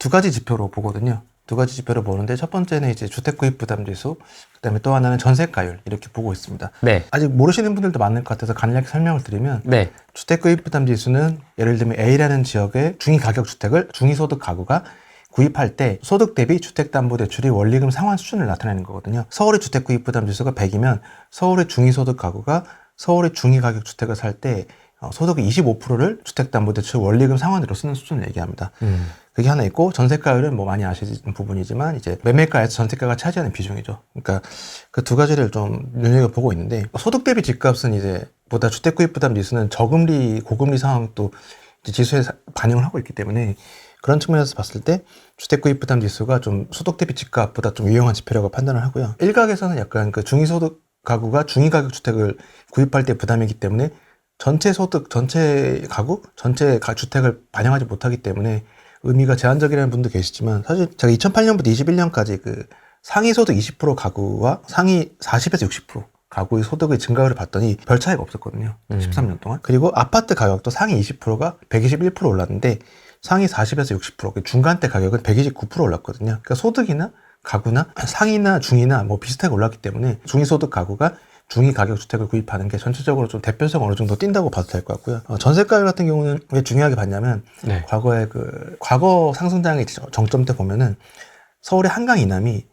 두 가지 지표로 보거든요. 두 가지 지표를 보는데 첫 번째는 이제 주택 구입 부담 지수, 그다음에 또 하나는 전세가율 이렇게 보고 있습니다. 네. 아직 모르시는 분들도 많을 것 같아서 간략히 설명을 드리면 네. 주택 구입 부담 지수는 예를 들면 A라는 지역의 중위 가격 주택을 중위소득 가구가 구입할 때 소득 대비 주택담보대출이 원리금 상환 수준을 나타내는 거거든요. 서울의 주택 구입 부담 지수가 100이면 서울의 중위소득 가구가 서울의 중위 가격 주택을 살 때 소득의 25%를 주택담보대출 원리금 상환으로 쓰는 수준을 얘기합니다. 그게 하나 있고, 전세가율은 뭐 많이 아시는 부분이지만 이제 매매가에서 전세가가 차지하는 비중이죠. 그러니까 그 두 가지를 좀 눈여겨보고 있는데, 소득 대비 집값은 이제 보다 주택 구입 부담 지수는 저금리, 고금리 상황도 이제 지수에 반영을 하고 있기 때문에 그런 측면에서 봤을 때 주택 구입 부담 지수가 좀 소득 대비 집값보다 좀 유용한 지표라고 판단을 하고요. 일각에서는 약간 그 중위소득 가구가 중위 가격 주택을 구입할 때 부담이기 때문에 전체 소득, 전체 가구, 전체 주택을 반영하지 못하기 때문에 의미가 제한적이라는 분도 계시지만, 사실 제가 2008년부터 21년까지 그 상위 소득 20% 가구와 상위 40에서 60% 가구의 소득의 증가율을 봤더니 별 차이가 없었거든요. 13년 동안. 그리고 아파트 가격도 상위 20%가 121% 올랐는데 상위 40에서 60%, 중간대 가격은 129% 올랐거든요. 그러니까 소득이나 가구나 상위나 중위나 뭐 비슷하게 올랐기 때문에 중위소득 가구가 중위 가격 주택을 구입하는 게 전체적으로 좀 대표성 어느 정도 띈다고 봐도 될 것 같고요. 전세가율 같은 경우는 왜 중요하게 봤냐면, 네. 과거에 과거 상승장의 정점 때 보면은 서울의 한강 이남이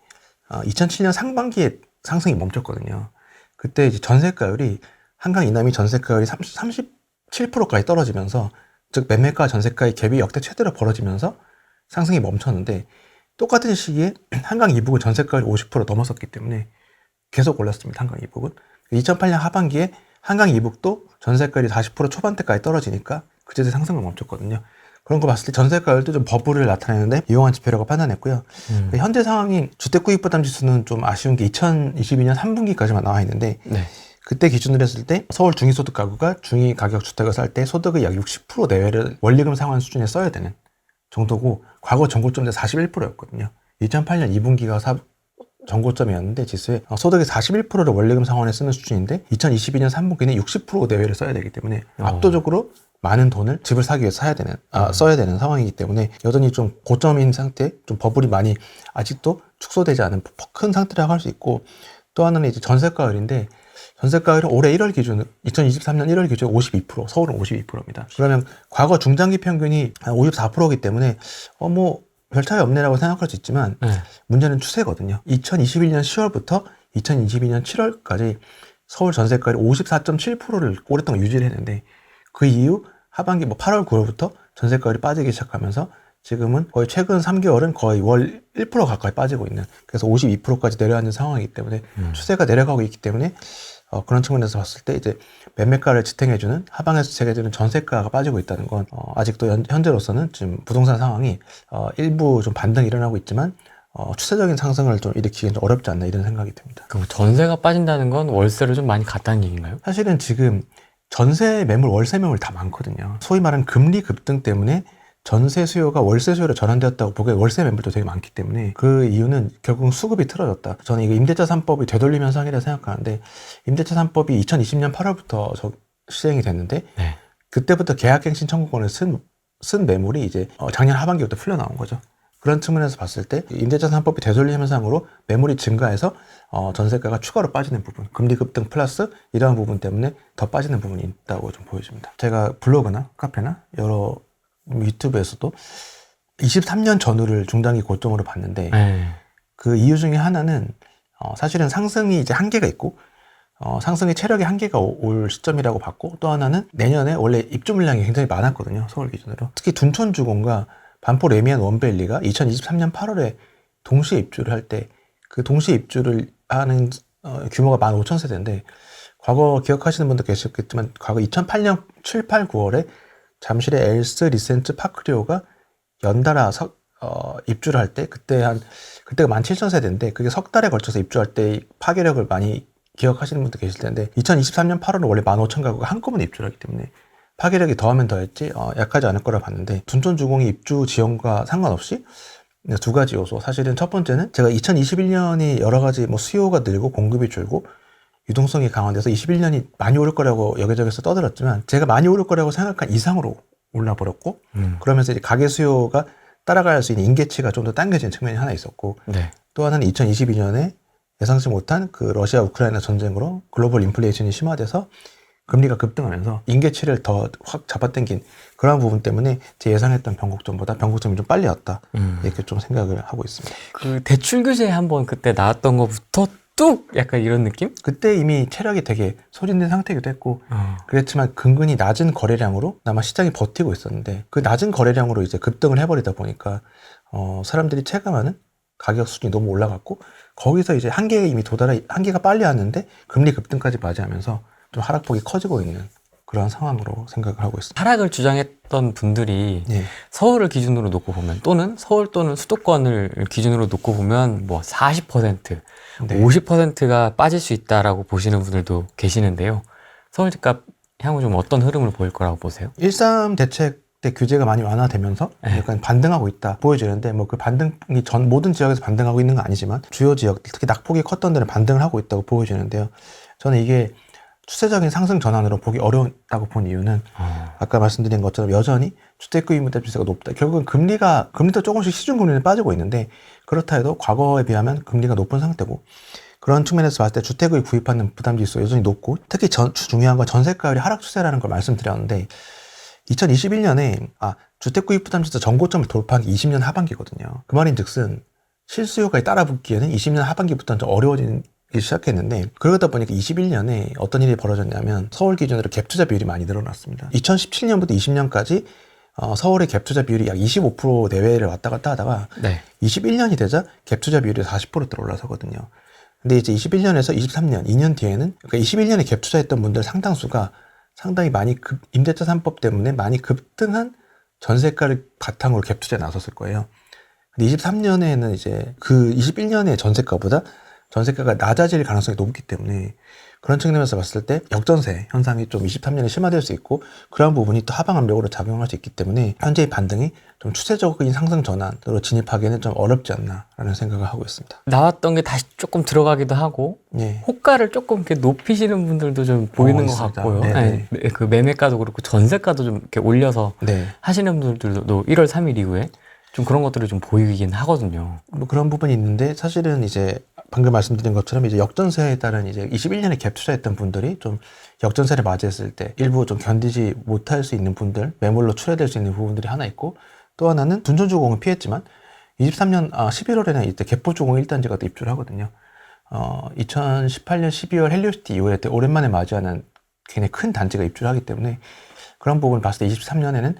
2007년 상반기에 상승이 멈췄거든요. 그때 이제 전세가율이, 한강 이남이 전세가율이 37%까지 떨어지면서, 즉 매매가 전세가의 갭이 역대 최대로 벌어지면서 상승이 멈췄는데, 똑같은 시기에 한강 이북은 전세가율이 50% 넘었었기 때문에 계속 올랐습니다. 한강 이북은. 2008년 하반기에 한강 이북도 전세가율이 40% 초반대까지 떨어지니까 그제서 상승을 멈췄거든요. 그런 거 봤을 때 전세가율도 좀 버블을 나타내는데 유용한 지표라고 판단했고요. 현재 상황인 주택 구입 부담 지수는 좀 아쉬운 게 2022년 3분기까지만 나와 있는데, 네. 그때 기준으로 했을 때 서울 중위소득 가구가 중위 가격 주택을 살 때 소득의 약 60% 내외를 원리금 상환 수준에 써야 되는 정도고, 과거 전고점 때 41%였거든요. 2008년 2분기가 전고점이었는데 지수에 소득의 41%를 원리금 상환에 쓰는 수준인데 2022년 3분기는 60% 내외를 써야 되기 때문에 압도적으로 많은 돈을 집을 사기 위해서 써야 되는 상황이기 때문에 여전히 좀 고점인 상태, 좀 버블이 많이 아직도 축소되지 않은 큰 상태라고 할 수 있고, 또 하나는 이제 전세가율인데, 전세가율은 올해 1월 기준, 2023년 1월 기준 52%, 서울은 52%입니다. 그러면 과거 중장기 평균이 한 54%이기 때문에 별 차이 없네라고 생각할 수 있지만, 문제는 추세거든요. 2021년 10월부터 2022년 7월까지 서울 전세가율이 54.7%를 오랫동안 유지를 했는데, 그 이후 하반기 8월 9월부터 전세가율이 빠지기 시작하면서 지금은 거의 최근 3개월은 거의 월 1% 가까이 빠지고 있는, 그래서 52%까지 내려앉은 상황이기 때문에 추세가 내려가고 있기 때문에 그런 측면에서 봤을 때 이제 매매가를 지탱해주는, 하방에서 지탱해주는 전세가가 빠지고 있다는 건 아직도 현재로서는 지금 부동산 상황이 일부 좀 반등이 일어나고 있지만 추세적인 상승을 좀 일으키기는 좀 어렵지 않나, 이런 생각이 듭니다. 그럼 전세가 빠진다는 건 월세를 좀 많이 갔다는 얘기인가요? 사실은 지금 전세 매물, 월세 매물 다 많거든요. 소위 말하는 금리 급등 때문에 전세 수요가 월세 수요로 전환되었다고 보기에 월세 매물도 되게 많기 때문에, 그 이유는 결국 수급이 틀어졌다. 저는 이거 임대차 3법이 되돌림 현상이라 생각하는데, 임대차 3법이 2020년 8월부터 시행이 됐는데, 네. 그때부터 계약갱신 청구권을 쓴 매물이 이제 작년 하반기부터 풀려 나온 거죠. 그런 측면에서 봤을 때 임대차 3법이 되돌림 현상으로 매물이 증가해서 전세가가 추가로 빠지는 부분, 금리 급등 플러스 이러한 부분 때문에 더 빠지는 부분이 있다고 좀 보여집니다. 제가 블로그나 카페나 여러 유튜브에서도 23년 전후를 중장기 고점으로 봤는데, 그 이유 중에 하나는 사실은 상승이 이제 한계가 있고, 상승의 체력의 한계가 올 시점이라고 봤고, 또 하나는 내년에 원래 입주 물량이 굉장히 많았거든요, 서울 기준으로. 특히 둔촌주공과 반포 레미안 원베일리가 2023년 8월에 동시에 입주를 할 때, 그 동시에 입주를 하는 규모가 15,000세대인데, 과거 기억하시는 분도 계셨겠지만 과거 2008년 7, 8, 9월에 잠실의 엘스 리센츠 파크리오가 연달아 입주를 할 때, 그때가 17,000세대인데 그게 석 달에 걸쳐서 입주할 때 파괴력을 많이 기억하시는 분도 계실 텐데, 2023년 8월은 원래 15,000가구가 한꺼번에 입주를 하기 때문에 파괴력이 더하면 더했지 약하지 않을 거라 봤는데, 둔촌주공이 입주 지원과 상관없이 두 가지 요소. 사실은 첫 번째는 제가 2021년이 여러 가지 수요가 늘고 공급이 줄고 유동성이 강화돼서 21년이 많이 오를 거라고 여기저기서 떠들었지만, 제가 많이 오를 거라고 생각한 이상으로 올라버렸고, 그러면서 이제 가계 수요가 따라갈 수 있는 인계치가 좀 더 당겨지는 측면이 하나 있었고 네. 또 하나는 2022년에 예상치 못한 그 러시아 우크라이나 전쟁으로 글로벌 인플레이션이 심화돼서 금리가 급등하면서 인계치를 더 확 잡아당긴 그러한 부분 때문에 제 예상했던 변곡점보다 변곡점이 좀 빨리 왔다. 이렇게 좀 생각을 하고 있습니다. 그 대출 규제 한번 그때 나왔던 것부터 뚝 약간 이런 느낌? 그때 이미 체력이 되게 소진된 상태이기도 했고 그랬지만 근근히 낮은 거래량으로 아마 시장이 버티고 있었는데 그 낮은 거래량으로 이제 급등을 해버리다 보니까 사람들이 체감하는 가격 수준이 너무 올라갔고 거기서 이제 한계에 이미 한계가 빨리 왔는데 금리 급등까지 맞이하면서 좀 하락폭이 커지고 있는 그런 상황으로 생각을 하고 있습니다. 하락을 주장했던 분들이 예. 서울을 기준으로 놓고 보면 또는 서울 또는 수도권을 기준으로 놓고 보면 뭐 40%, 네. 50%가 빠질 수 있다라고 보시는 분들도 계시는데요. 서울 집값 향후 좀 어떤 흐름을 보일 거라고 보세요? 1.3 대책 때 규제가 많이 완화되면서 네. 약간 반등하고 있다 보여지는데 뭐 그 반등이 모든 지역에서 반등하고 있는 건 아니지만 주요 지역 특히 낙폭이 컸던 데는 반등을 하고 있다고 보여지는데요. 저는 이게 추세적인 상승 전환으로 보기 어려웠다고 본 이유는 아까 말씀드린 것처럼 여전히 주택구입임대주세가 높다. 결국은 금리도 조금씩 시중금리는 빠지고 있는데 그렇다 해도 과거에 비하면 금리가 높은 상태고 그런 측면에서 봤을 때 주택을 구입하는 부담지수 여전히 높고 특히 중요한 건 전세가율이 하락 추세라는 걸 말씀드렸는데 2021년에 주택구입 부담지수 전고점을 돌파한 게 20년 하반기거든요. 그 말인즉슨 실수요가에 따라붙기에는 20년 하반기부터는 좀 어려워지기 시작했는데 그러다 보니까 21년에 어떤 일이 벌어졌냐면 서울 기준으로 갭 투자 비율이 많이 늘어났습니다. 2017년부터 20년까지 서울의 갭 투자 비율이 약 25% 내외를 왔다 갔다 하다가 네. 21년이 되자 갭 투자 비율이 40%대로 올라서거든요. 근데 이제 21년에서 23년, 2년 뒤에는 그러니까 21년에 갭 투자했던 분들 상당수가 상당히 많이 임대차 3법 때문에 많이 급등한 전세가를 바탕으로 갭 투자에 나섰을 거예요. 근데 23년에는 이제 그 21년의 전세가가 낮아질 가능성이 높기 때문에 그런 측면에서 봤을 때 역전세 현상이 좀 23년에 심화될 수 있고 그러한 부분이 또 하방 압력으로 작용할 수 있기 때문에 현재의 반등이 좀 추세적인 상승 전환으로 진입하기에는 좀 어렵지 않나라는 생각을 하고 있습니다. 나왔던 게 다시 조금 들어가기도 하고 예. 호가를 조금 이렇게 높이시는 분들도 좀 보이는 것 있습니다. 같고요. 네네. 네, 그 매매가도 그렇고 전세가도 좀 이렇게 올려서 네. 하시는 분들도 1월 3일 이후에 좀 그런 것들이 좀 보이긴 하거든요. 뭐 그런 부분이 있는데 사실은 이제 방금 말씀드린 것처럼 이제 역전세에 따른 이제 21년에 갭 투자했던 분들이 좀 역전세를 맞이했을 때 일부 좀 견디지 못할 수 있는 분들, 매물로 출회될 수 있는 부분들이 하나 있고 또 하나는 둔촌주공은 피했지만 23년 11월에는 이때 개포주공 1단지가 또 입주를 하거든요. 2018년 12월 헬리오시티 이후에 때 오랜만에 맞이하는 굉장히 큰 단지가 입주를 하기 때문에 그런 부분을 봤을 때 23년에는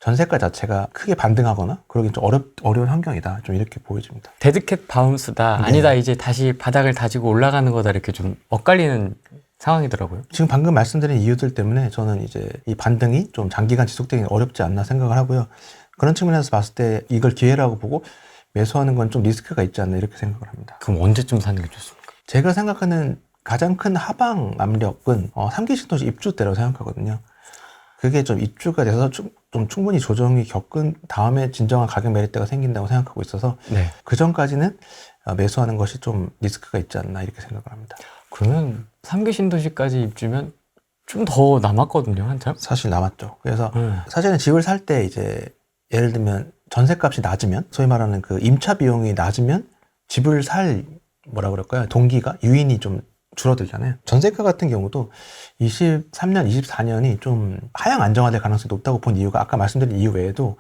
전세가 자체가 크게 반등하거나 그러긴 좀 어려운 환경이다. 좀 이렇게 보여집니다. 데드캣 바운스다. 네. 아니다. 이제 다시 바닥을 다지고 올라가는 거다. 이렇게 좀 엇갈리는 상황이더라고요. 지금 방금 말씀드린 이유들 때문에 저는 이제 이 반등이 좀 장기간 지속되기 어렵지 않나 생각을 하고요. 그런 측면에서 봤을 때 이걸 기회라고 보고 매수하는 건 좀 리스크가 있지 않나 이렇게 생각을 합니다. 그럼 언제쯤 사는 게 좋습니까? 제가 생각하는 가장 큰 하방 압력은 3기 신도시 입주 때라고 생각하거든요. 그게 좀 입주가 돼서 좀 충분히 조정이 겪은 다음에 진정한 가격 매립대가 생긴다고 생각하고 있어서 네. 그 전까지는 매수하는 것이 좀 리스크가 있지 않나 이렇게 생각을 합니다. 그러면 3기 신도시까지 입주면 좀 더 남았거든요, 한참. 사실 남았죠. 그래서 사실은 집을 살 때 이제 예를 들면 전셋값이 낮으면 소위 말하는 그 임차 비용이 낮으면 집을 살 뭐라 그럴까요? 동기가 유인이 좀 줄어들잖아요. 전세가 같은 경우도 23년, 24년이 좀 하향 안정화될 가능성이 높다고 본 이유가 아까 말씀드린 이유 외에도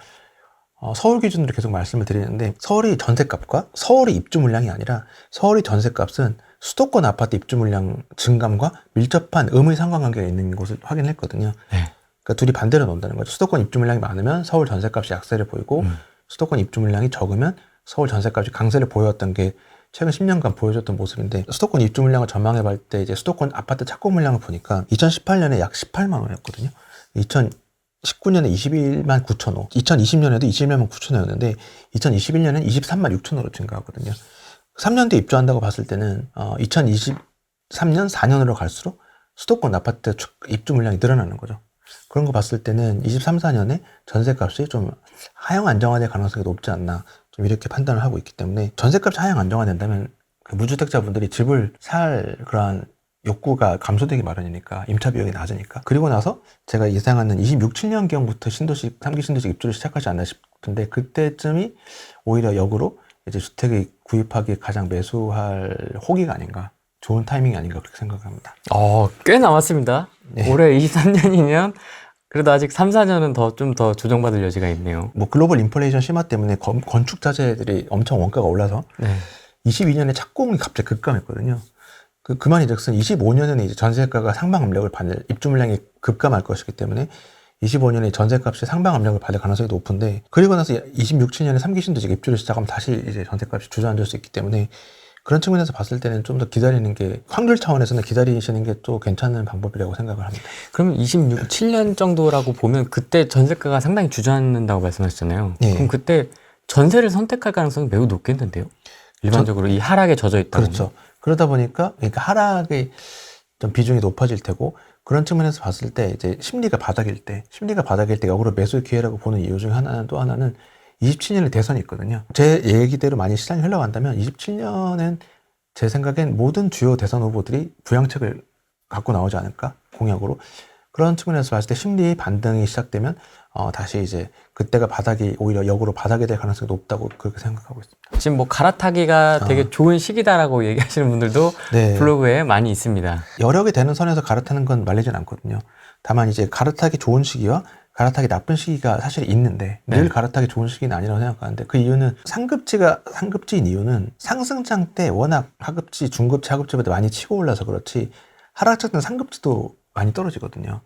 서울 기준으로 계속 말씀을 드리는데 서울이 전세값과 서울이 입주 물량이 아니라 서울이 전세값은 수도권 아파트 입주 물량 증감과 밀접한 음의 상관관계가 있는 것을 확인했거든요. 네. 그러니까 둘이 반대로 논다는 거죠. 수도권 입주 물량이 많으면 서울 전세값이 약세를 보이고 수도권 입주 물량이 적으면 서울 전세값이 강세를 보여왔던 게 최근 10년간 보여줬던 모습인데 수도권 입주 물량을 전망해 볼 때 이제 수도권 아파트 착공 물량을 보니까 2018년에 약 18만 원이었거든요. 2019년에 21만 9천 호, 2020년에도 21만 9천 호였는데 2021년에는 23만 6천 호로 증가하거든요. 3년 뒤에 입주한다고 봤을 때는 2023년 4년으로 갈수록 수도권 아파트 입주 물량이 늘어나는 거죠. 그런 거 봤을 때는 23, 4년에 전세값이 좀 하향 안정화될 가능성이 높지 않나 좀 이렇게 판단을 하고 있기 때문에 전세값이 하향 안정화된다면 그 무주택자분들이 집을 살 그러한 욕구가 감소되기 마련이니까 임차 비용이 낮으니까 그리고 나서 제가 예상하는 26, 7년경부터 신도시 3기 신도시 입주를 시작하지 않나 같은데 그때쯤이 오히려 역으로 이제 주택을 구입하기 가장 매수할 호기가 아닌가, 좋은 타이밍이 아닌가 그렇게 생각합니다. 꽤 남았습니다. 네. 올해 23년이면 그래도 아직 3, 4년은 좀 더 조정받을 여지가 있네요. 뭐 글로벌 인플레이션 심화 때문에 건축 자재들이 엄청 원가가 올라서 네. 22년에 착공이 갑자기 급감했거든요. 그 말인즉슨 25년에는 이제 전세가가 상방 압력을 받을, 입주 물량이 급감할 것이기 때문에 25년에 전세값이 상방 압력을 받을 가능성이 높은데, 그리고 나서 26, 7년에 3기 신도시가 입주를 시작하면 다시 이제 전세값이 주저앉을 수 있기 때문에 그런 측면에서 봤을 때는 좀 더 기다리는 게, 확률 차원에서는 기다리시는 게 또 괜찮은 방법이라고 생각을 합니다. 그럼 26, 7년 정도라고 보면 그때 전세가가 상당히 주저앉는다고 말씀하셨잖아요. 네. 그럼 그때 전세를 선택할 가능성이 매우 높겠는데요? 일반적으로 이 하락에 젖어 있다 보면. 그렇죠. 그러다 보니까 그러니까 하락의 좀 비중이 높아질 테고, 그런 측면에서 봤을 때 이제 심리가 바닥일 때 역으로 매수 기회라고 보는 이유 중 하나는, 또 하나는 27년에 대선이 있거든요. 제 얘기대로 많이 시장이 흘러간다면 27년엔 제 생각엔 모든 주요 대선 후보들이 부양책을 갖고 나오지 않을까, 공약으로. 그런 측면에서 봤을 때 심리 반등이 시작되면 다시 이제 그때가 바닥이, 오히려 역으로 바닥이 될 가능성이 높다고 그렇게 생각하고 있습니다. 지금 뭐 갈아타기가 되게 좋은 시기다라고 얘기하시는 분들도 네. 블로그에 많이 있습니다. 여력이 되는 선에서 갈아타는 건 말리진 않거든요. 다만 이제 갈아타기 좋은 시기와 갈아타기 나쁜 시기가 사실 있는데, 늘 갈아타기 좋은 시기는 아니라고 생각하는데, 그 이유는 상급지인 이유는 상승장 때 워낙 하급지, 중급지, 하급지보다 많이 치고 올라서 그렇지, 하락장 때는 상급지도 많이 떨어지거든요.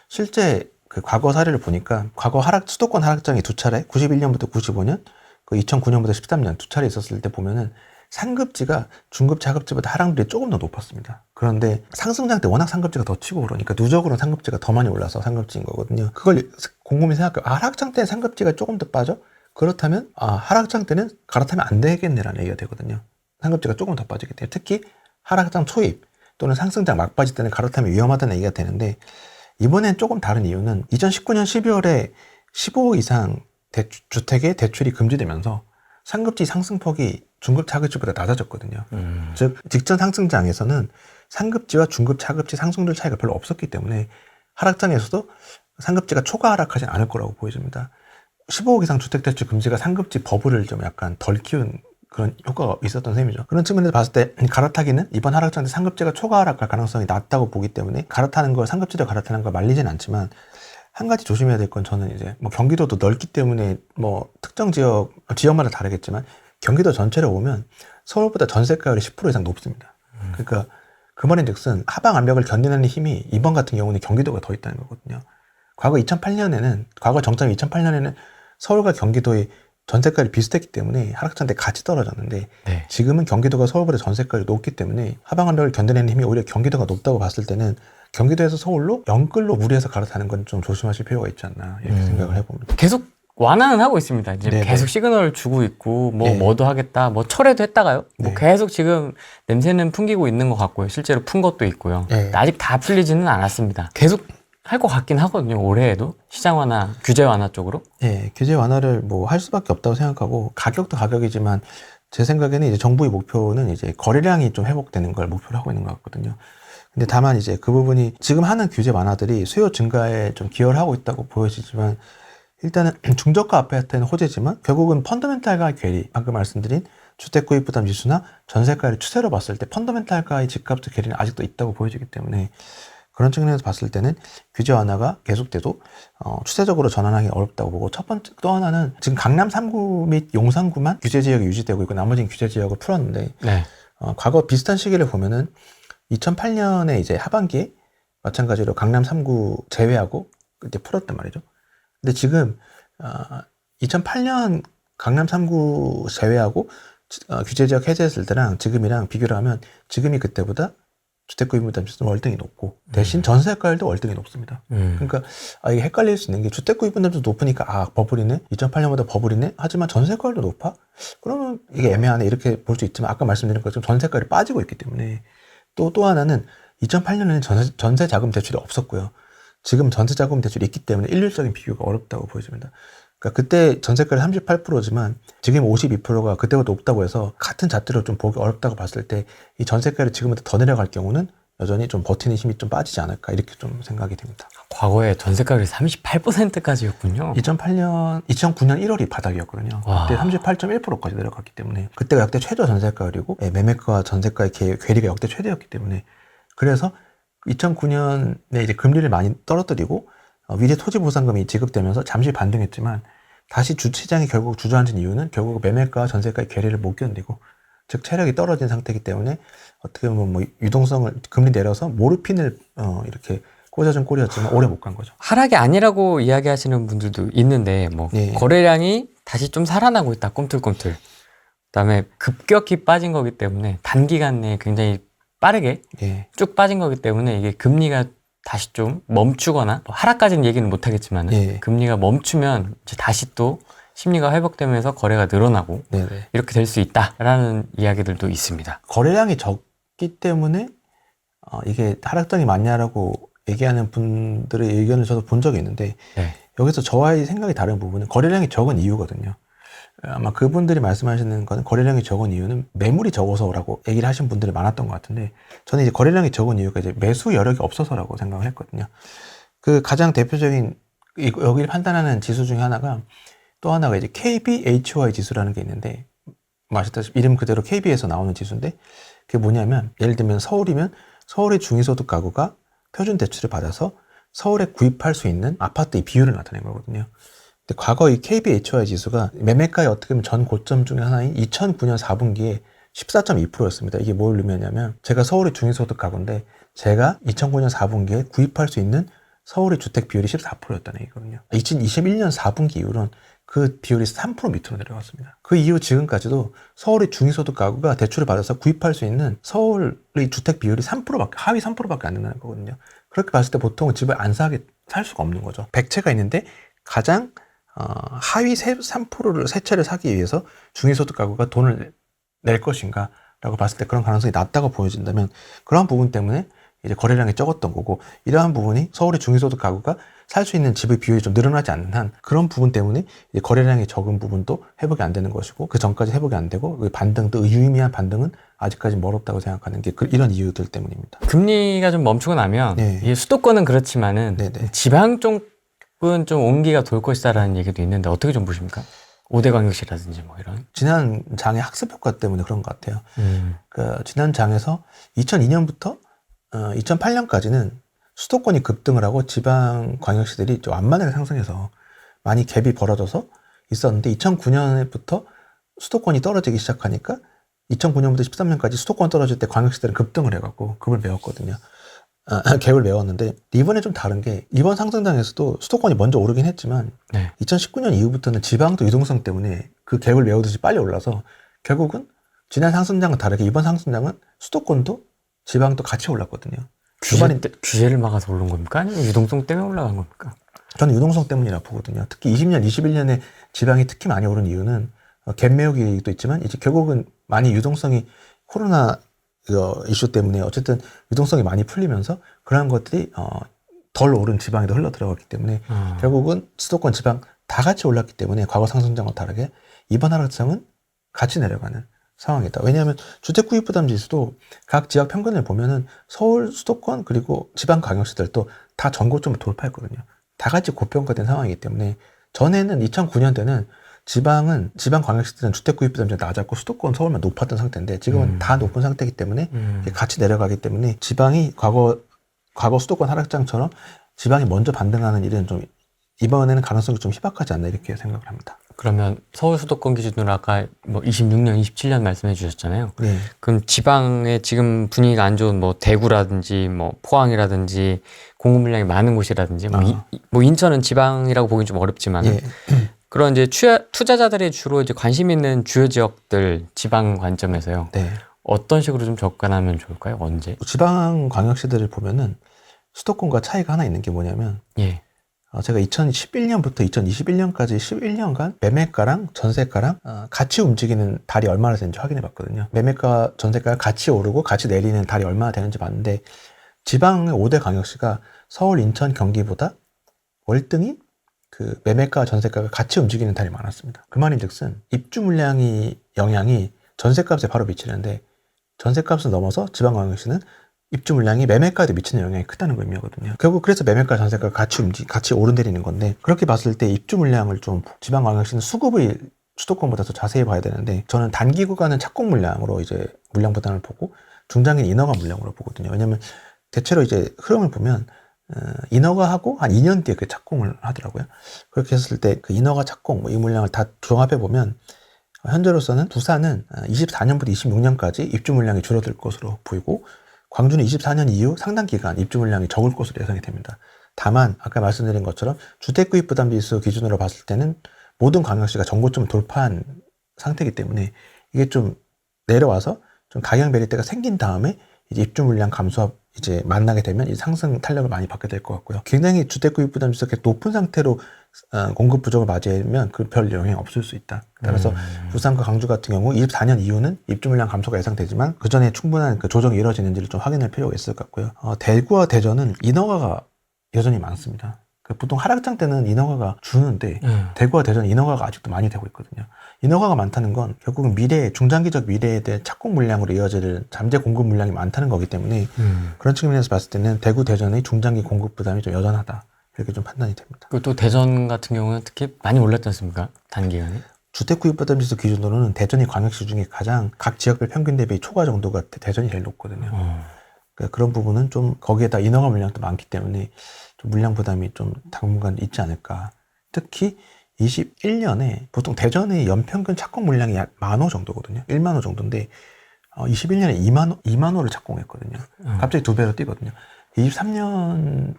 실제 그 과거 사례를 보니까, 과거 수도권 하락장이 두 차례, 91년부터 95년, 그 2009년부터 13년 두 차례 있었을 때 보면은 상급지가 중급지, 하급지보다 하락률이 조금 더 높았습니다. 그런데 상승장 때 워낙 상급지가 더 치고 그러니까 누적으로 상급지가 더 많이 올라서 상급지인 거거든요. 그걸 곰곰이 생각해요. 하락장 때는 상급지가 조금 더 빠져? 그렇다면 하락장 때는 갈아타면 안 되겠네라는 얘기가 되거든요. 상급지가 조금 더 빠지기 때문에. 특히 하락장 초입 또는 상승장 막바지 때는 갈아타면 위험하다는 얘기가 되는데, 이번엔 조금 다른 이유는 2019년 12월에 15억 이상 주택의 대출이 금지되면서 상급지 상승폭이 중급지, 하급지보다 낮아졌거든요. 즉 직전 상승장에서는 상급지와 중급지, 하급지 상승률 차이가 별로 없었기 때문에 하락장에서도 상급지가 초과 하락하진 않을 거라고 보여집니다. 15억 이상 주택 대출 금지가 상급지 버블을 좀 약간 덜 키운 그런 효과가 있었던 셈이죠. 그런 측면에서 봤을 때 갈아타기는 이번 하락장 때 상급지가 초과 하락할 가능성이 낮다고 보기 때문에, 갈아타는 걸, 상급지를 갈아타는 걸 말리진 않지만, 한 가지 조심해야 될 건, 저는 이제 뭐 경기도도 넓기 때문에 뭐 특정 지역마다 다르겠지만, 경기도 전체를 보면 서울보다 전세가율이 10% 이상 높습니다. 그러니까 그 말인즉슨 하방 압력을 견디는 힘이 이번 같은 경우는 경기도가 더 있다는 거거든요. 과거 정점 2008년에는 서울과 경기도의 전세가율이 비슷했기 때문에 하락장 때 같이 떨어졌는데, 네. 지금은 경기도가 서울보다 전세가율이 높기 때문에 하방 압력을 견뎌내는 힘이 오히려 경기도가 높다고 봤을 때는, 경기도에서 서울로 연끌로 무리해서 갈아타는 건 좀 조심하실 필요가 있지 않나, 이렇게 생각을 해봅니다. 계속 완화는 하고 있습니다. 이제 네네. 계속 시그널을 주고 있고, 네. 뭐도 하겠다, 뭐 철회도 했다가요. 뭐 네. 계속 지금 냄새는 풍기고 있는 것 같고요. 실제로 푼 것도 있고요. 네. 아직 다 풀리지는 않았습니다. 계속 할 것 같긴 하거든요. 올해에도 시장 완화, 규제 완화 쪽으로. 예, 규제 완화를 뭐 할 수밖에 없다고 생각하고, 가격도 가격이지만 제 생각에는 이제 정부의 목표는 이제 거래량이 좀 회복되는 걸 목표로 하고 있는 것 같거든요. 근데 다만 이제 그 부분이 지금 하는 규제 완화들이 수요 증가에 좀 기여를 하고 있다고 보여지지만, 일단은 중저가 아파트는 호재지만 결국은 펀더멘탈과의 괴리, 방금 말씀드린 주택 구입 부담 지수나 전세가를 추세로 봤을 때 펀더멘탈과의 집값의 괴리는 아직도 있다고 보여지기 때문에, 그런 측면에서 봤을 때는 규제 완화가 계속돼도 추세적으로 전환하기 어렵다고 보고, 첫 번째 또 하나는 지금 강남 3구 및 용산구만 규제 지역이 유지되고 있고 나머지는 규제 지역을 풀었는데, 네. 과거 비슷한 시기를 보면은 2008년에 이제 하반기에 마찬가지로 강남 3구 제외하고 그때 풀었단 말이죠. 근데 지금 2008년 강남 3구 제외하고 규제 지역 해제했을 때랑 지금이랑 비교를 하면, 지금이 그때보다 주택 구입 부담 지수는 월등히 높고, 대신 전세가율도 월등히 높습니다. 그러니까 이게 헷갈릴 수 있는 게, 주택 구입 부담 지수 높으니까 버블이네, 2008년보다 버블이네, 하지만 전세가율도 높아? 그러면 이게 애매하네, 이렇게 볼 수 있지만, 아까 말씀드린 것처럼 전세가율이 빠지고 있기 때문에. 또 하나는 2008년에는 전세 자금 대출이 없었고요. 지금 전세 자금 대출이 있기 때문에 일률적인 비교가 어렵다고 보여집니다. 그러니까 그때 전세가율이 38%지만 지금 52%가 그때보다 높다고 해서 같은 잣대로 좀 보기 어렵다고 봤을 때, 이 전세가율이 지금보다 더 내려갈 경우는 여전히 좀 버티는 힘이 좀 빠지지 않을까 이렇게 좀 생각이 됩니다. 과거에 전세가율이 38%까지였군요. 2009년 1월이 바닥이었거든요. 와. 그때 38.1%까지 내려갔기 때문에 그때가 역대 최저 전세가율이고 매매가와 전세가의 괴리가 역대 최대였기 때문에 그래서 2009년에 이제 금리를 많이 떨어뜨리고 위례 토지 보상금이 지급되면서 잠시 반등했지만 다시 주시장이 결국 주저앉은 이유는 결국 매매가와 전세가의 괴리를 못 견디고 즉 체력이 떨어진 상태이기 때문에 어떻게 보면 뭐 유동성을 금리 내려서 모르핀을 이렇게 꽂아준 꼴이었지만 오래 못 간 거죠. 하락이 아니라고 이야기하시는 분들도 있는데 뭐 예. 거래량이 다시 좀 살아나고 있다. 꿈틀꿈틀. 그다음에 급격히 빠진 거기 때문에 단기간 내에 굉장히 빠르게 예. 쭉 빠진 거기 때문에 이게 금리가 다시 좀 멈추거나 뭐 하락까지는 얘기는 못 하겠지만 예. 금리가 멈추면 이제 다시 또 심리가 회복되면서 거래가 늘어나고 네네. 이렇게 될 수 있다라는 이야기들도 있습니다. 거래량이 적기 때문에 이게 하락장이 맞냐라고 얘기하는 분들의 의견을 저도 본 적이 있는데 네. 여기서 저와의 생각이 다른 부분은 거래량이 적은 이유거든요. 아마 그분들이 말씀하시는 거는 거래량이 적은 이유는 매물이 적어서라고 얘기를 하신 분들이 많았던 것 같은데 저는 이제 거래량이 적은 이유가 이제 매수 여력이 없어서라고 생각을 했거든요. 그 가장 대표적인 여기를 판단하는 지수 중에 하나가 또 하나가 이제 KBHY 지수라는 게 있는데 아시다시피 이름 그대로 KB에서 나오는 지수인데 그게 뭐냐면 예를 들면 서울이면 서울의 중위소득 가구가 표준 대출을 받아서 서울에 구입할 수 있는 아파트의 비율을 나타낸 거거든요. 근데 과거 이 KBHY 지수가 매매가의 어떻게 보면 전 고점 중에 하나인 2009년 4분기에 14.2%였습니다. 이게 뭘 의미하냐면 제가 서울의 중위소득 가구인데 제가 2009년 4분기에 구입할 수 있는 서울의 주택 비율이 14%였다는 얘기거든요. 2021년 4분기 이후로는 그 비율이 3% 밑으로 내려갔습니다. 그 이후 지금까지도 서울의 중위소득 가구가 대출을 받아서 구입할 수 있는 서울의 주택 비율이 3%밖에, 하위 3%밖에 안 된다는 거거든요. 그렇게 봤을 때 보통은 집을 안 살 수가 없는 거죠. 100채가 있는데 가장 하위 3%를 세 채를 사기 위해서 중위소득 가구가 돈을 낼 것인가 라고 봤을 때 그런 가능성이 낮다고 보여진다면 그런 부분 때문에 이제 거래량이 적었던 거고 이러한 부분이 서울의 중위소득 가구가 살 수 있는 집의 비율이 좀 늘어나지 않는 한 그런 부분 때문에 이제 거래량이 적은 부분도 회복이 안 되는 것이고 그 전까지 회복이 안 되고 그 반등도 유의미한 반등은 아직까지 멀었다고 생각하는 게 이런 이유들 때문입니다. 금리가 좀 멈추고 나면 네. 이게 수도권은 그렇지만은 네네. 지방 쪽은 좀 온기가 돌 것이다라는 얘기도 있는데 어떻게 좀 보십니까? 5대 광역시라든지 뭐 이런. 지난 장의 학습 효과 때문에 그런 것 같아요. 그 지난 장에서 2002년부터 2008년까지는 수도권이 급등을 하고 지방 광역시들이 좀 완만하게 상승해서 많이 갭이 벌어져서 있었는데 2009년부터 수도권이 떨어지기 시작하니까 2009년부터 13년까지 수도권 떨어질 때 광역시들은 급등을 해갖고 급을 메웠거든요. 갭을 메웠는데 이번에 좀 다른 게 이번 상승장에서도 수도권이 먼저 오르긴 했지만 네. 2019년 이후부터는 지방도 유동성 때문에 그 갭을 메우듯이 빨리 올라서 결국은 지난 상승장과 다르게 이번 상승장은 수도권도 지방도 같이 올랐거든요. 규제를 막아서 오른 겁니까? 아니면 유동성 때문에 올라간 겁니까? 저는 유동성 때문이라 보거든요. 특히 20년, 21년에 지방이 특히 많이 오른 이유는 갭 메우기도 있지만 이제 결국은 많이 유동성이 코로나 이슈 때문에 어쨌든 유동성이 많이 풀리면서 그러한 것들이 덜 오른 지방에도 흘러 들어갔기 때문에 결국은 수도권 지방 다 같이 올랐기 때문에 과거 상승장과 다르게 이번 하락장은 같이 내려가는 상황이다. 왜냐하면 주택 구입 부담 지수도 각 지역 평균을 보면은 서울, 수도권 그리고 지방 광역시들도 다 전고점을 돌파했거든요. 다 같이 고평가된 상황이기 때문에 전에는 2009년 때는 지방 광역시들은 주택 구입 부담이 낮았고 수도권 서울만 높았던 상태인데 지금은 다 높은 상태이기 때문에 같이 내려가기 때문에 지방이 과거 수도권 하락장처럼 지방이 먼저 반등하는 일은 좀 이번에는 가능성이 좀 희박하지 않나 이렇게 생각을 합니다. 그러면 서울 수도권 기준으로 아까 뭐 26년, 27년 말씀해 주셨잖아요. 네. 그럼 지방에 지금 분위기가 안 좋은 뭐 대구라든지 뭐 포항이라든지 공급 물량이 많은 곳이라든지 뭐 인천은 지방이라고 보기는 좀 어렵지만 예. 그런 이제 투자자들이 주로 이제 관심 있는 주요 지역들 지방 관점에서요. 네. 어떤 식으로 좀 접근하면 좋을까요? 언제? 지방 광역시들을 보면은 수도권과 차이가 하나 있는 게 뭐냐면 예. 제가 2011년부터 2021년까지 11년간 매매가랑 전세가랑 같이 움직이는 달이 얼마나 되는지 확인해 봤거든요. 매매가, 전세가가 같이 오르고 같이 내리는 달이 얼마나 되는지 봤는데 지방의 5대 광역시가 서울, 인천, 경기보다 월등히 그 매매가, 전세가가 같이 움직이는 달이 많았습니다. 그 말인즉슨 입주 물량이 영향이 전세값에 바로 미치는데 전세값을 넘어서 지방 광역시는 입주 물량이 매매가에도 미치는 영향이 크다는 거 의미거든요. 결국 그래서 매매가 전세가 같이 오르내리는 건데, 그렇게 봤을 때 입주 물량을 좀 지방광역시는 수급을 수도권보다 더 자세히 봐야 되는데, 저는 단기 구간은 착공 물량으로 이제 물량 부담을 보고 중장기는 인허가 물량으로 보거든요. 왜냐면 대체로 이제 흐름을 보면 인허가하고 한 2년 뒤에 그 착공을 하더라고요. 그렇게 했을 때 그 인허가 착공 이 물량을 다 종합해 보면 현재로서는 부산은 24년부터 26년까지 입주 물량이 줄어들 것으로 보이고, 광주는 24년 이후 상당 기간 입주 물량이 적을 것으로 예상이 됩니다. 다만 아까 말씀드린 것처럼 주택구입 부담 지수 기준으로 봤을 때는 모든 광역시가 전고점을 돌파한 상태이기 때문에 이게 좀 내려와서 좀 가격 메리트가 생긴 다음에 이제 입주 물량 감소와 이제 만나게 되면 이 상승 탄력을 많이 받게 될 것 같고요. 굉장히 주택구입 부담 지수가 높은 상태로 공급 부족을 맞이하면 그 별 영향이 없을 수 있다. 따라서 부산과 광주 같은 경우 24년 이후는 입주 물량 감소가 예상되지만 그 전에 충분한 그 조정이 이루어지는지를 좀 확인할 필요가 있을 것 같고요. 대구와 대전은 인허가가 여전히 많습니다. 보통 하락장 때는 인허가가 주는데 대구와 대전 인허가가 아직도 많이 되고 있거든요. 인허가가 많다는 건 결국은 중장기적 미래에 대한 착공 물량으로 이어질 잠재 공급 물량이 많다는 거기 때문에 그런 측면에서 봤을 때는 대구, 대전의 중장기 공급 부담이 좀 여전하다. 이렇게 좀 판단이 됩니다. 그리고 또 대전 같은 경우는 특히 많이 올랐지 않습니까? 단기간에? 주택 구입 부담 지수 기준으로는 대전이 광역시 중에 가장 각 지역별 평균 대비 초과 정도가 대전이 제일 높거든요. 그러니까 그런 부분은 좀 거기에다 인허가 물량도 많기 때문에 좀 물량 부담이 좀 당분간 있지 않을까. 특히 21년에 보통 대전의 연평균 착공 물량이 약 10,000호 정도거든요. 10,000호 정도인데 21년에 2만 호를 착공했거든요. 갑자기 2배로 뛰거든요. 24년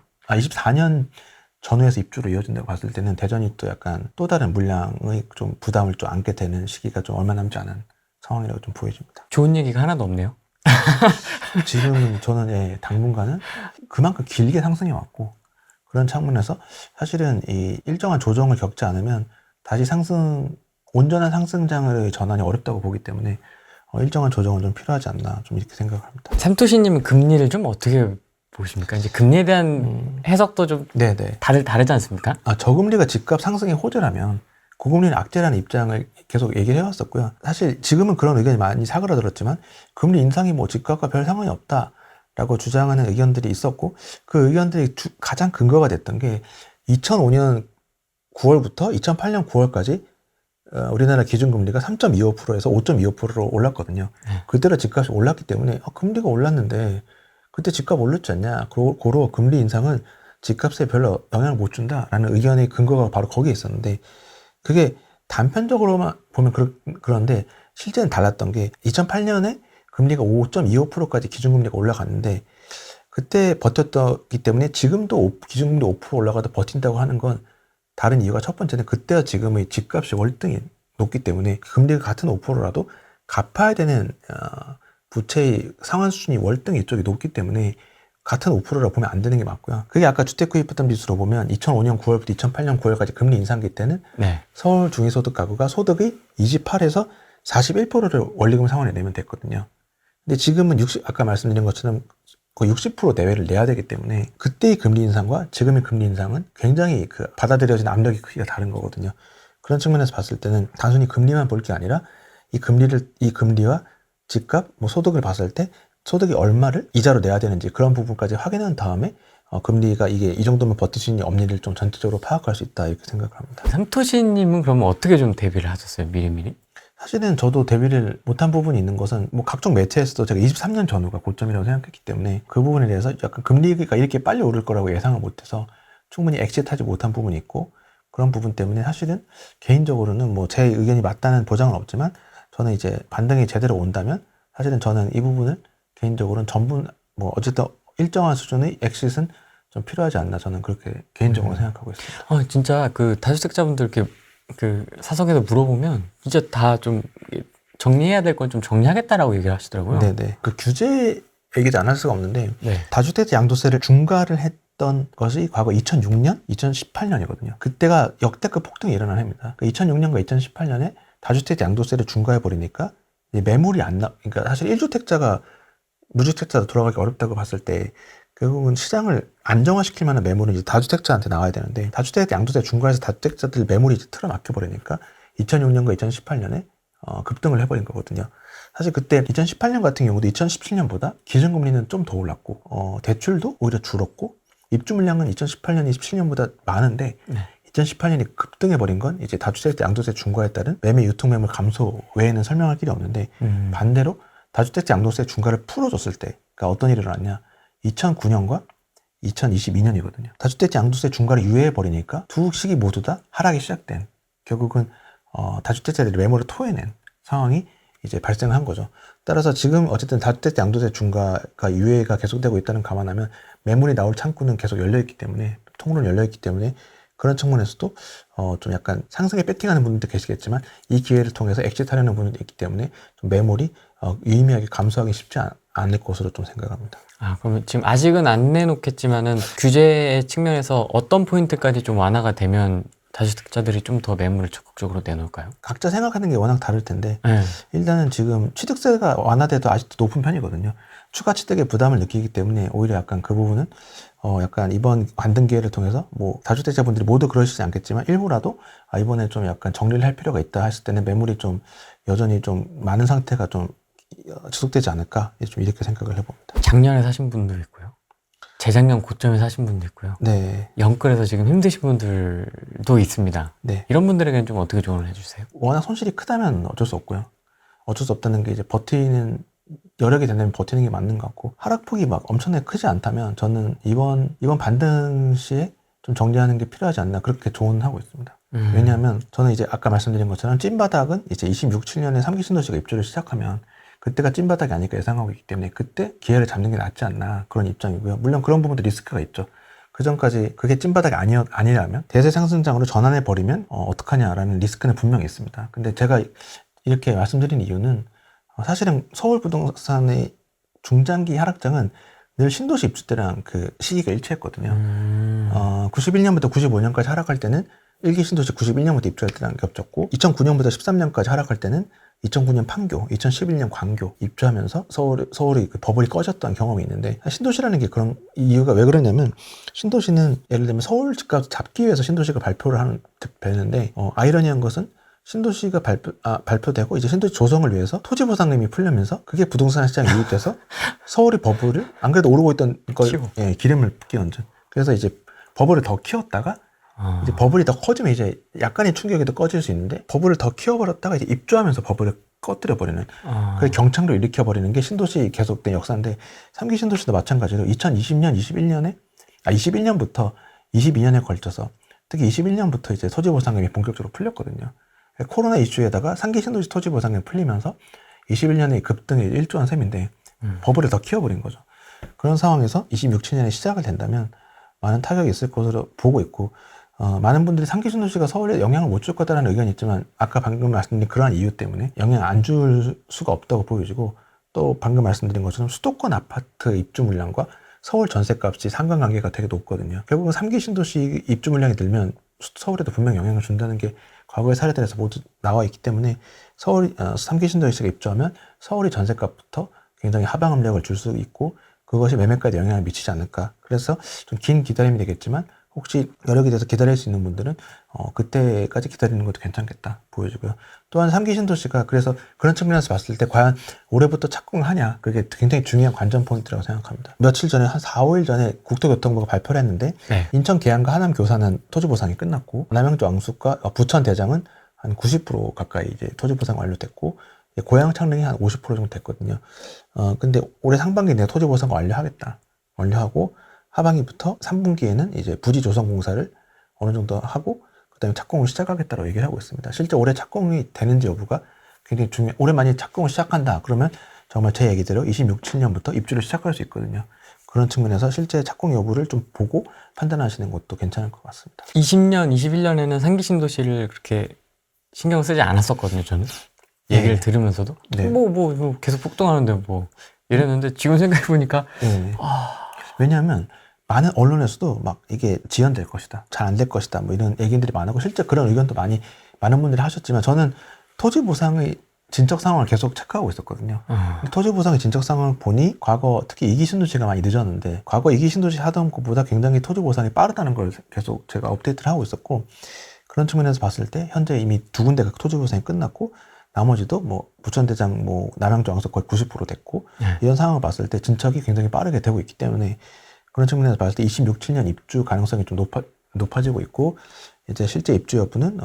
전후에서 입주로 이어진다고 봤을 때는 대전이 또 약간 또 다른 물량의 좀 부담을 좀 안게 되는 시기가 좀 얼마 남지 않은 상황이라고 좀 보여집니다. 좋은 얘기가 하나도 없네요. 지금 저는 당분간은 그만큼 길게 상승해 왔고, 그런 측면에서 사실은 이 일정한 조정을 겪지 않으면 다시 온전한 상승장의 전환이 어렵다고 보기 때문에 일정한 조정은 좀 필요하지 않나 좀 이렇게 생각합니다. 삼토시님은 금리를 좀 어떻게 보십니까? 이제 금리에 대한 해석도 좀 네네. 다들 다르지 않습니까? 저금리가 집값 상승의 호재라면 고금리는 악재라는 입장을 계속 얘기를 해왔었고요. 사실 지금은 그런 의견이 많이 사그라들었지만 금리 인상이 뭐 집값과 별 상관이 없다라고 주장하는 의견들이 있었고, 그 의견들이 가장 근거가 됐던 게 2005년 9월부터 2008년 9월까지 우리나라 기준금리가 3.25%에서 5.25%로 올랐거든요. 그때로 집값이 올랐기 때문에 금리가 올랐는데 그때 집값 올랐지 않냐, 고로 금리 인상은 집값에 별로 영향을 못 준다라는 의견의 근거가 바로 거기에 있었는데, 그게 단편적으로만 보면 그런데 실제는 달랐던 게 2008년에 금리가 5.25%까지 기준금리가 올라갔는데 그때 버텼기 때문에 지금도 기준금리 5% 올라가도 버틴다고 하는 건 다른 이유가, 첫 번째는 그때와 지금의 집값이 월등히 높기 때문에 금리가 같은 5%라도 갚아야 되는 부채의 상환 수준이 월등히 이쪽이 높기 때문에 같은 5%라고 보면 안 되는 게 맞고요. 그게 아까 주택구입 부담 지수로 보면 2005년 9월부터 2008년 9월까지 금리 인상기 때는 서울 중위소득 가구가 소득의 28에서 41%를 원리금 상환에 내면 됐거든요. 근데 지금은 아까 말씀드린 것처럼 거의 60% 내외를 내야 되기 때문에 그때의 금리 인상과 지금의 금리 인상은 굉장히 받아들여진 압력의 크기가 다른 거거든요. 그런 측면에서 봤을 때는 단순히 금리만 볼 게 아니라 이 금리와 집값, 소득을 봤을 때 소득이 얼마를 이자로 내야 되는지 그런 부분까지 확인한 다음에 금리가 이게 이 정도면 버틸 수 있는 없는지를 좀 전체적으로 파악할 수 있다 이렇게 생각을 합니다. 삼토시님은 그러면 어떻게 좀 대비를 하셨어요? 미리미리? 사실은 저도 대비를 못한 부분이 있는 것은 각종 매체에서도 제가 23년 전후가 고점이라고 생각했기 때문에 그 부분에 대해서 약간 금리가 이렇게 빨리 오를 거라고 예상을 못해서 충분히 엑시트하지 못한 부분이 있고, 그런 부분 때문에 사실은 개인적으로는 제 의견이 맞다는 보장은 없지만 저는 이제 반등이 제대로 온다면 사실은 저는 이 부분을 개인적으로는 전부 어쨌든 일정한 수준의 엑시트는 좀 필요하지 않나, 저는 그렇게 개인적으로 생각하고 있습니다. 진짜 다주택자분들 이렇게 사석에서 물어보면 진짜 다 좀 정리해야 될 건 좀 정리하겠다라고 얘기를 하시더라고요. 네네. 규제 얘기도 안 할 수가 없는데 다주택자 양도세를 중과를 했던 것이 과거 2006년, 2018년이거든요. 그때가 역대급 폭등이 일어난 해입니다. 2006년과 2018년에 다주택자 양도세를 중과해 버리니까 매물이 그러니까 사실 1주택자가 무주택자로 돌아가기 어렵다고 봤을 때 결국은 시장을 안정화시킬 만한 매물은 이제 다주택자한테 나와야 되는데, 다주택자 양도세 중과해서 다주택자들 매물이 이제 틀어막혀 버리니까 2006년과 2018년에 급등을 해버린 거거든요. 사실 그때 2018년 같은 경우도 2017년보다 기준금리는 좀 더 올랐고 대출도 오히려 줄었고 입주 물량은 2018년, 27년보다 많은데 네. 2018년이 급등해버린 건 이제 다주택자 양도세 중과에 따른 매매 유통 매물 감소 외에는 설명할 길이 없는데 반대로 다주택자 양도세 중과를 풀어줬을 때 그러니까 어떤 일이 일어났냐 2009년과 2022년이거든요. 다주택자 양도세 중과를 유예해버리니까 두 시기 모두 다 하락이 시작된 결국은 다주택자들이 매물을 토해낸 상황이 이제 발생한 거죠. 따라서 지금 어쨌든 다주택자 양도세 중과가 유예가 계속되고 있다는 감안하면 매물이 나올 창구는 계속 열려있기 때문에 통로는 열려있기 때문에 그런 측면에서도 좀 약간 상승에 배팅하는 분들도 계시겠지만 이 기회를 통해서 엑짓하려는 분들도 있기 때문에 좀 매물이 유의미하게 감소하기 쉽지 않을 것으로 좀 생각합니다. 그러면 지금 아직은 안 내놓겠지만은 규제의 측면에서 어떤 포인트까지 좀 완화가 되면 다주택자들이 좀 더 매물을 적극적으로 내놓을까요? 각자 생각하는 게 워낙 다를 텐데 네. 일단은 지금 취득세가 완화돼도 아직도 높은 편이거든요. 추가 취득의 부담을 느끼기 때문에 오히려 약간 그 부분은 약간 이번 관등 기회를 통해서 뭐 다주택자분들이 모두 그러시지 않겠지만 일부라도 이번에 좀 약간 정리를 할 필요가 있다 했을 때는 매물이 좀 여전히 좀 많은 상태가 좀 지속되지 않을까 좀 이렇게 생각을 해봅니다. 작년에 사신 분도 있고요. 재작년 고점에 사신 분도 있고요. 네. 영끌에서 지금 힘드신 분들도 있습니다. 네. 이런 분들에게는 좀 어떻게 조언을 해주세요? 워낙 손실이 크다면 어쩔 수 없고요. 어쩔 수 없다는 게 이제 버티는 여력이 된다면 버티는 게 맞는 것 같고 하락폭이 막 엄청나게 크지 않다면 저는 이번 반등 시에 좀 정리하는 게 필요하지 않나 그렇게 조언하고 있습니다. 왜냐하면 저는 이제 아까 말씀드린 것처럼 찐바닥은 이제 26, 7년에 3기 신도시가 입주를 시작하면 그때가 찐바닥이 아닐까 예상하고 있기 때문에 그때 기회를 잡는 게 낫지 않나 그런 입장이고요. 물론 그런 부분도 리스크가 있죠. 그 전까지 그게 찐바닥이 아니라면 대세 상승장으로 전환해버리면 어떡하냐라는 리스크는 분명히 있습니다. 근데 제가 이렇게 말씀드린 이유는 사실은 서울 부동산의 중장기 하락장은 늘 신도시 입주 때랑 그 시기가 일치했거든요. 91년부터 95년까지 하락할 때는 1기 신도시 91년부터 입주할 때랑 겹쳤고 2009년부터 13년까지 하락할 때는 2009년 판교, 2011년 광교 입주하면서 서울이 그 버블이 꺼졌던 경험이 있는데 신도시라는 게 그런 이유가 왜 그러냐면 신도시는 예를 들면 서울 집값 잡기 위해서 신도시가 발표를 되는데 아이러니한 것은 신도시가 발표되고 이제 신도시 조성을 위해서 토지보상금이 풀리면서 그게 부동산 시장에 유입돼서 서울이 버블을 안 그래도 오르고 있던 걸 기름을 끼얹은 그래서 이제 버블을 더 키웠다가 이제 버블이 더 커지면 이제 약간의 충격에도 꺼질 수 있는데 버블을 더 키워버렸다가 이제 입주하면서 버블을 꺼뜨려버리는 그 경창도 일으켜버리는 게 신도시 계속된 역사인데 3기 신도시도 마찬가지로 2020년, 21년부터 22년에 걸쳐서 특히 21년부터 이제 토지보상금이 본격적으로 풀렸거든요. 코로나 이슈에다가 3기 신도시 토지보상금이 풀리면서 21년에 급등이 일조한 셈인데 버블을 더 키워버린 거죠. 그런 상황에서 26, 7년에 시작을 된다면 많은 타격이 있을 것으로 보고 있고 많은 분들이 3기 신도시가 서울에 영향을 못 줄 거다라는 의견이 있지만 아까 방금 말씀드린 그러한 이유 때문에 영향 안 줄 수가 없다고 보여지고 또 방금 말씀드린 것처럼 수도권 아파트 입주 물량과 서울 전세값이 상관관계가 되게 높거든요. 결국은 3기 신도시 입주 물량이 늘면 서울에도 분명 영향을 준다는 게 과거의 사례들에서 모두 나와 있기 때문에 3기 신도시가 입주하면 서울이 전세값부터 굉장히 하방 압력을 줄 수 있고 그것이 매매가에 영향을 미치지 않을까. 그래서 좀 긴 기다림이 되겠지만 혹시 여력이 돼서 기다릴 수 있는 분들은 그때까지 기다리는 것도 괜찮겠다 보여지고요. 또한 3기 신도시가 그래서 그런 측면에서 봤을 때 과연 올해부터 착공하냐 그게 굉장히 중요한 관전 포인트라고 생각합니다. 며칠 전에 한 4, 5일 전에 국토교통부가 발표를 했는데 인천 계양과 하남 교사는 토지보상이 끝났고 남양주 왕숙과 부천 대장은 한 90% 가까이 이제 토지보상 완료됐고 고양 창릉이 한 50% 정도 됐거든요. 근데 올해 상반기에 내가 토지보상 완료하고 하반기부터 3분기에는 이제 부지 조성 공사를 어느 정도 하고 그다음에 착공을 시작하겠다고 얘기를 하고 있습니다. 실제 올해 착공이 되는지 여부가 굉장히 올해 만약 착공을 시작한다 그러면 정말 제 얘기대로 26, 7년부터 입주를 시작할 수 있거든요. 그런 측면에서 실제 착공 여부를 좀 보고 판단하시는 것도 괜찮을 것 같습니다. 20년, 21년에는 3기 신도시를 그렇게 신경 쓰지 않았었거든요, 저는. 얘기를 들으면서도. 뭐, 계속 폭등하는데 뭐. 이랬는데 지금 생각해보니까. 왜냐하면 많은 언론에서도 막 이게 지연될 것이다, 잘 안 될 것이다, 뭐 이런 얘기들이 많고 실제 그런 의견도 많은 분들이 하셨지만 저는 토지 보상의 진척 상황을 계속 체크하고 있었거든요. 토지 보상의 진척 상황을 보니 과거 특히 2기 신도시가 많이 늦었는데 과거 2기 신도시 하던 것보다 굉장히 토지 보상이 빠르다는 걸 계속 제가 업데이트를 하고 있었고 그런 측면에서 봤을 때 현재 이미 두 군데가 토지 보상이 끝났고 나머지도 뭐 부천대장, 뭐 남양주 왕석 거의 90% 됐고 이런 상황을 봤을 때 진척이 굉장히 빠르게 되고 있기 때문에 그런 측면에서 봤을 때 26, 7년 입주 가능성이 좀 높아지고 있고 이제 실제 입주 여부는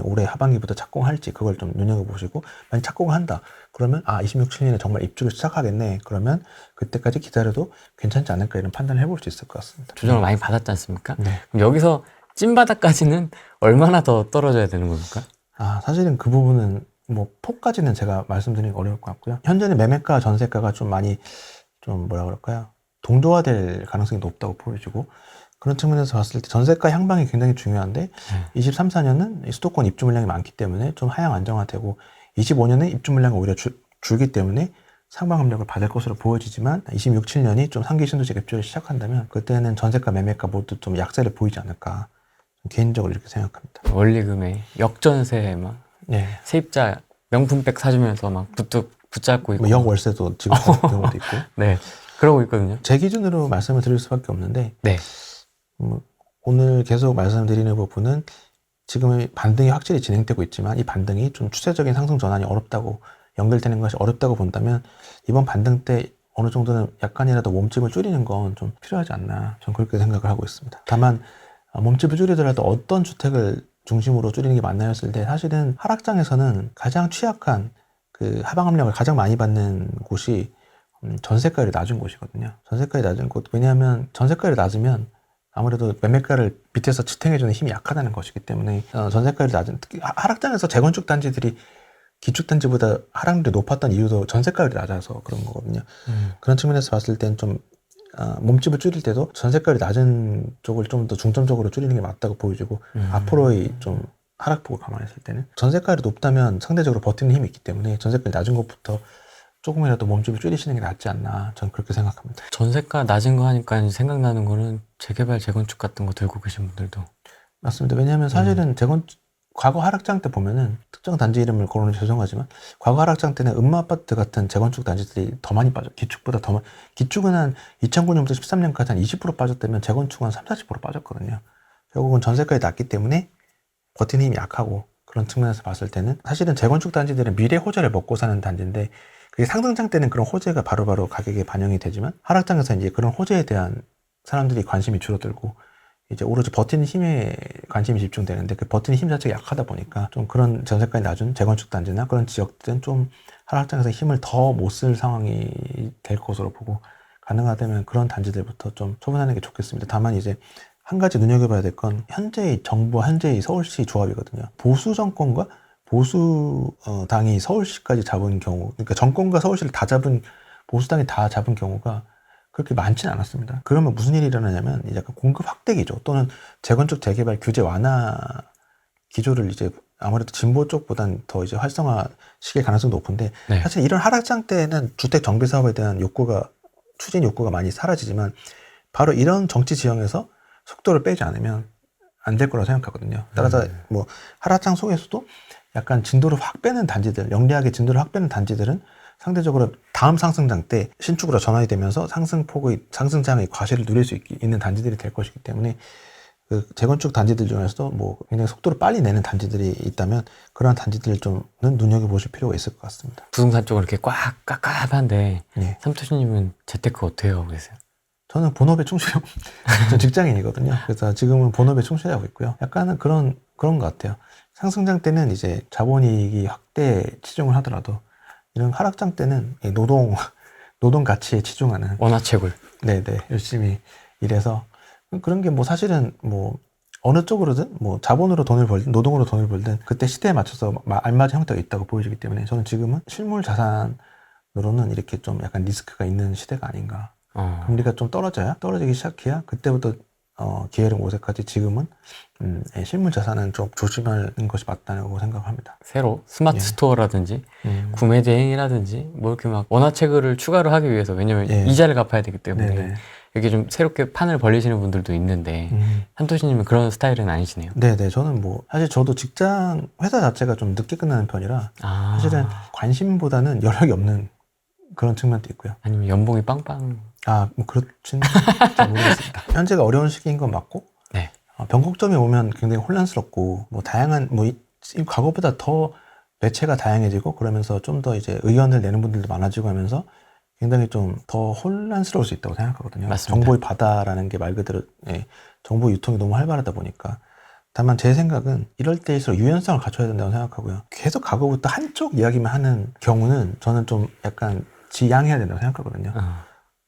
올해 하반기부터 착공할지 그걸 좀 눈여겨보시고 만약 착공을 한다 그러면 26, 7년에 정말 입주를 시작하겠네 그러면 그때까지 기다려도 괜찮지 않을까 이런 판단을 해볼 수 있을 것 같습니다. 조정을 많이 받았지 않습니까? 네. 그럼 여기서 찐바닥까지는 얼마나 더 떨어져야 되는 겁니까? 사실은 그 부분은 뭐 폭까지는 제가 말씀드리기 어려울 것 같고요. 현재는 매매가 전세가가 좀 많이 좀 뭐라 그럴까요? 동조화될 가능성이 높다고 보여지고 그런 측면에서 봤을 때 전세가 향방이 굉장히 중요한데 23, 4년은 수도권 입주 물량이 많기 때문에 좀 하향 안정화되고 25년은 입주 물량이 오히려 줄기 때문에 상방 압력을 받을 것으로 보여지지만 26, 7년이 좀 상기 신도시 입주를 시작한다면 그때는 전세가 매매가 모두 좀 약세를 보이지 않을까 개인적으로 이렇게 생각합니다. 원리금에 역전세 막 네. 세입자 명품백 사주면서 막 붙잡고 있고 뭐 역월세도 지금 경우도 있고 네 그러고 있거든요. 제 기준으로 말씀을 드릴 수밖에 없는데 네. 오늘 계속 말씀드리는 부분은 지금 반등이 확실히 진행되고 있지만 이 반등이 좀 추세적인 상승 전환이 어렵다고 연결되는 것이 어렵다고 본다면 이번 반등 때 어느 정도는 약간이라도 몸집을 줄이는 건 좀 필요하지 않나 저는 그렇게 생각을 하고 있습니다. 다만 몸집을 줄이더라도 어떤 주택을 중심으로 줄이는 게 맞나 했을 때 사실은 하락장에서는 가장 취약한 그 하방 압력을 가장 많이 받는 곳이 전세가율이 낮은 곳이거든요. 전세가율이 낮은 곳 왜냐하면 전세가율이 낮으면 아무래도 매매가를 밑에서 지탱해주는 힘이 약하다는 것이기 때문에 전세가율이 낮은 특히 하락장에서 재건축 단지들이 기축 단지보다 하락률이 높았던 이유도 전세가율이 낮아서 그런 거거든요. 그런 측면에서 봤을 땐 좀 몸집을 줄일 때도 전세가율이 낮은 쪽을 좀 더 중점적으로 줄이는 게 맞다고 보여지고 앞으로의 좀 하락폭을 감안했을 때는 전세가율이 높다면 상대적으로 버티는 힘이 있기 때문에 전세가율이 낮은 것부터 조금이라도 몸집을 줄이시는 게 낫지 않나 저는 그렇게 생각합니다. 전세가 낮은 거 하니까 생각나는 거는 재개발 재건축 같은 거 들고 계신 분들도 맞습니다. 왜냐하면 사실은 과거 하락장 때 보면은 특정 단지 이름을 거론해 죄송하지만 과거 하락장 때는 음마아파트 같은 재건축 단지들이 더 많이 빠져 기축보다 더 많이 기축은 한 2009년부터 13년까지 한 20% 빠졌다면 재건축은 한 30-40% 빠졌거든요. 결국은 전세가율이 낮기 때문에 버티는 힘이 약하고 그런 측면에서 봤을 때는 사실은 재건축 단지들은 미래 호재를 먹고 사는 단지인데 그게 상승장 때는 그런 호재가 바로바로 가격에 반영이 되지만 하락장에서 이제 그런 호재에 대한 사람들이 관심이 줄어들고 이제 오로지 버티는 힘에 관심이 집중되는데 그 버티는 힘 자체가 약하다 보니까 좀 그런 전세가율이 낮은 재건축 단지나 그런 지역들은 좀 하락장에서 힘을 더 못 쓸 상황이 될 것으로 보고 가능하다면 그런 단지들부터 좀 처분하는 게 좋겠습니다. 다만 이제 한 가지 눈여겨봐야 될 건 현재의 정부와 현재의 서울시 조합이거든요. 보수 정권과 보수 당이 서울시까지 잡은 경우, 그러니까 정권과 서울시를 다 잡은 보수당이 다 잡은 경우가 그렇게 많지는 않았습니다. 그러면 무슨 일이 일어나냐면 이제 약간 공급 확대기죠. 또는 재건축 재개발 규제 완화 기조를 이제 아무래도 진보 쪽보단 더 이제 활성화시킬 가능성이 높은데 네. 사실 이런 하락장 때는 주택 정비 사업에 대한 추진 욕구가 많이 사라지지만 바로 이런 정치 지형에서 속도를 빼지 않으면 안 될 거라고 생각하거든요. 따라서 뭐 하락장 속에서도 약간 진도를 확 빼는 단지들, 영리하게 진도를 확 빼는 단지들은 상대적으로 다음 상승장 때 신축으로 전환이 되면서 상승장의 과실을 누릴 수 있는 단지들이 될 것이기 때문에 그 재건축 단지들 중에서도 뭐 굉장히 속도를 빨리 내는 단지들이 있다면 그러한 단지들을 좀은 눈여겨보실 필요가 있을 것 같습니다. 부동산 쪽은 이렇게 꽉 깝깝한데 네. 삼토시님은 재테크 어떻게 하고 계세요? 저는 본업에 충실하고 저 직장인이거든요. 그래서 지금은 본업에 충실하고 있고요. 약간은 그런 것 같아요. 상승장 때는 이제 자본이익이 확대 치중을 하더라도 이런 하락장 때는 노동 가치에 치중하는 원화채굴. 네네 열심히 일해서 그런 게 뭐 사실은 뭐 어느 쪽으로든 뭐 자본으로 돈을 벌든 노동으로 돈을 벌든 그때 시대에 맞춰서 알맞은 형태가 있다고 보여지기 때문에 저는 지금은 실물 자산으로는 이렇게 좀 약간 리스크가 있는 시대가 아닌가. 금리가 좀 떨어지기 시작해야 그때부터 기회를 모색하지 지금은 실물 자산은 좀 조심하는 것이 맞다고 생각합니다. 새로 스마트 스토어라든지 구매 대행이라든지 뭐 이렇게 막 원화채굴을 추가로 하기 위해서 왜냐면 이자를 갚아야 되기 때문에 네네. 이렇게 좀 새롭게 판을 벌리시는 분들도 있는데 삼토시님은 그런 스타일은 아니시네요. 네네. 저는 뭐 사실 저도 회사 자체가 좀 늦게 끝나는 편이라 사실은 관심보다는 여력이 없는 그런 측면도 있고요. 아니면 연봉이 빵빵. 뭐 그렇지는 잘 모르겠습니다. 현재가 어려운 시기인 건 맞고, 네. 변곡점이 오면 굉장히 혼란스럽고, 뭐 다양한, 과거보다 더 매체가 다양해지고 그러면서 좀 더 이제 의견을 내는 분들도 많아지고 하면서 굉장히 좀 더 혼란스러울 수 있다고 생각하거든요. 맞습니다. 정보의 바다라는 게 말 그대로 정보 유통이 너무 활발하다 보니까. 다만 제 생각은 이럴 때일수록 유연성을 갖춰야 된다고 생각하고요. 계속 과거부터 한쪽 이야기만 하는 경우는 저는 좀 약간 지양해야 된다고 생각하거든요.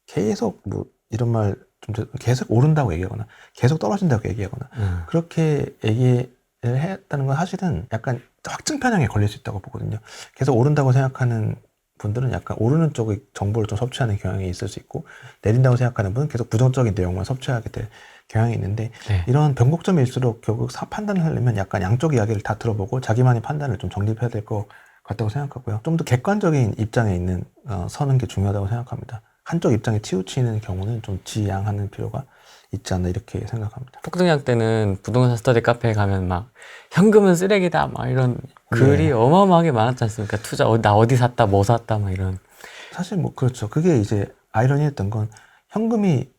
계속 뭐 이런 말 좀 계속 오른다고 얘기하거나 계속 떨어진다고 얘기하거나 그렇게 얘기를 했다는 건 사실은 약간 확증 편향에 걸릴 수 있다고 보거든요. 계속 오른다고 생각하는 분들은 약간 오르는 쪽의 정보를 좀 섭취하는 경향이 있을 수 있고, 내린다고 생각하는 분은 계속 부정적인 내용만 섭취하게 될 경향이 있는데, 네. 이런 변곡점일수록 결국 판단을 하려면 약간 양쪽 이야기를 다 들어보고 자기만의 판단을 좀 정립해야 될 것 같다고 생각하고요. 좀 더 객관적인 입장에 있는 서는 게 중요하다고 생각합니다. 한쪽 입장에 치우치는 경우는 좀 지양하는 필요가 있지 않나 이렇게 생각합니다. 폭등약 때는 부동산 스터디 카페에 가면 막 현금은 쓰레기다 막 이런 글이 어마어마하게 많았지 않습니까? 투자 나 어디 샀다 뭐 샀다 막 이런. 사실 뭐 그렇죠. 그게 이제 아이러니했던 건 현금이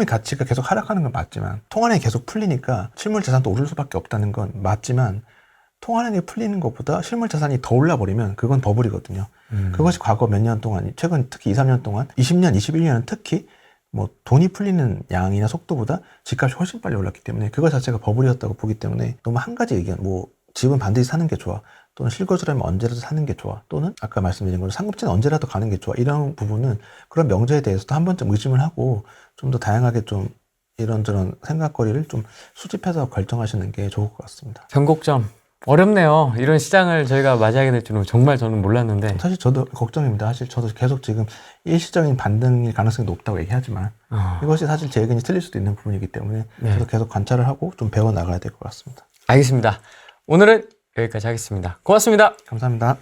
가치가 계속 하락하는 건 맞지만 통화량이 계속 풀리니까 실물 자산도 오를 수밖에 없다는 건 맞지만, 통화량이 풀리는 것보다 실물 자산이 더 올라버리면 그건 버블이거든요. 그것이 과거 몇 년 동안, 최근 특히 2, 3년 동안, 20년, 21년은 특히 뭐 돈이 풀리는 양이나 속도보다 집값이 훨씬 빨리 올랐기 때문에 그것 자체가 버블이었다고 보기 때문에, 너무 한 가지 의견, 뭐 집은 반드시 사는 게 좋아, 또는 실거주라면 언제라도 사는 게 좋아, 또는 아까 말씀드린 것처럼 상급지는 언제라도 가는 게 좋아, 이런 부분은 그런 명제에 대해서도 한 번쯤 의심을 하고 좀 더 다양하게 좀 이런저런 생각거리를 좀 수집해서 결정하시는 게 좋을 것 같습니다. 변곡점 어렵네요. 이런 시장을 저희가 맞이하게 될 줄은 정말 저는 몰랐는데. 사실 저도 걱정입니다. 사실 저도 계속 지금 일시적인 반등일 가능성이 높다고 얘기하지만 이것이 사실 제 의견이 틀릴 수도 있는 부분이기 때문에 저도 계속 관찰을 하고 좀 배워 나가야 될 것 같습니다. 알겠습니다. 오늘은 여기까지 하겠습니다. 고맙습니다. 감사합니다.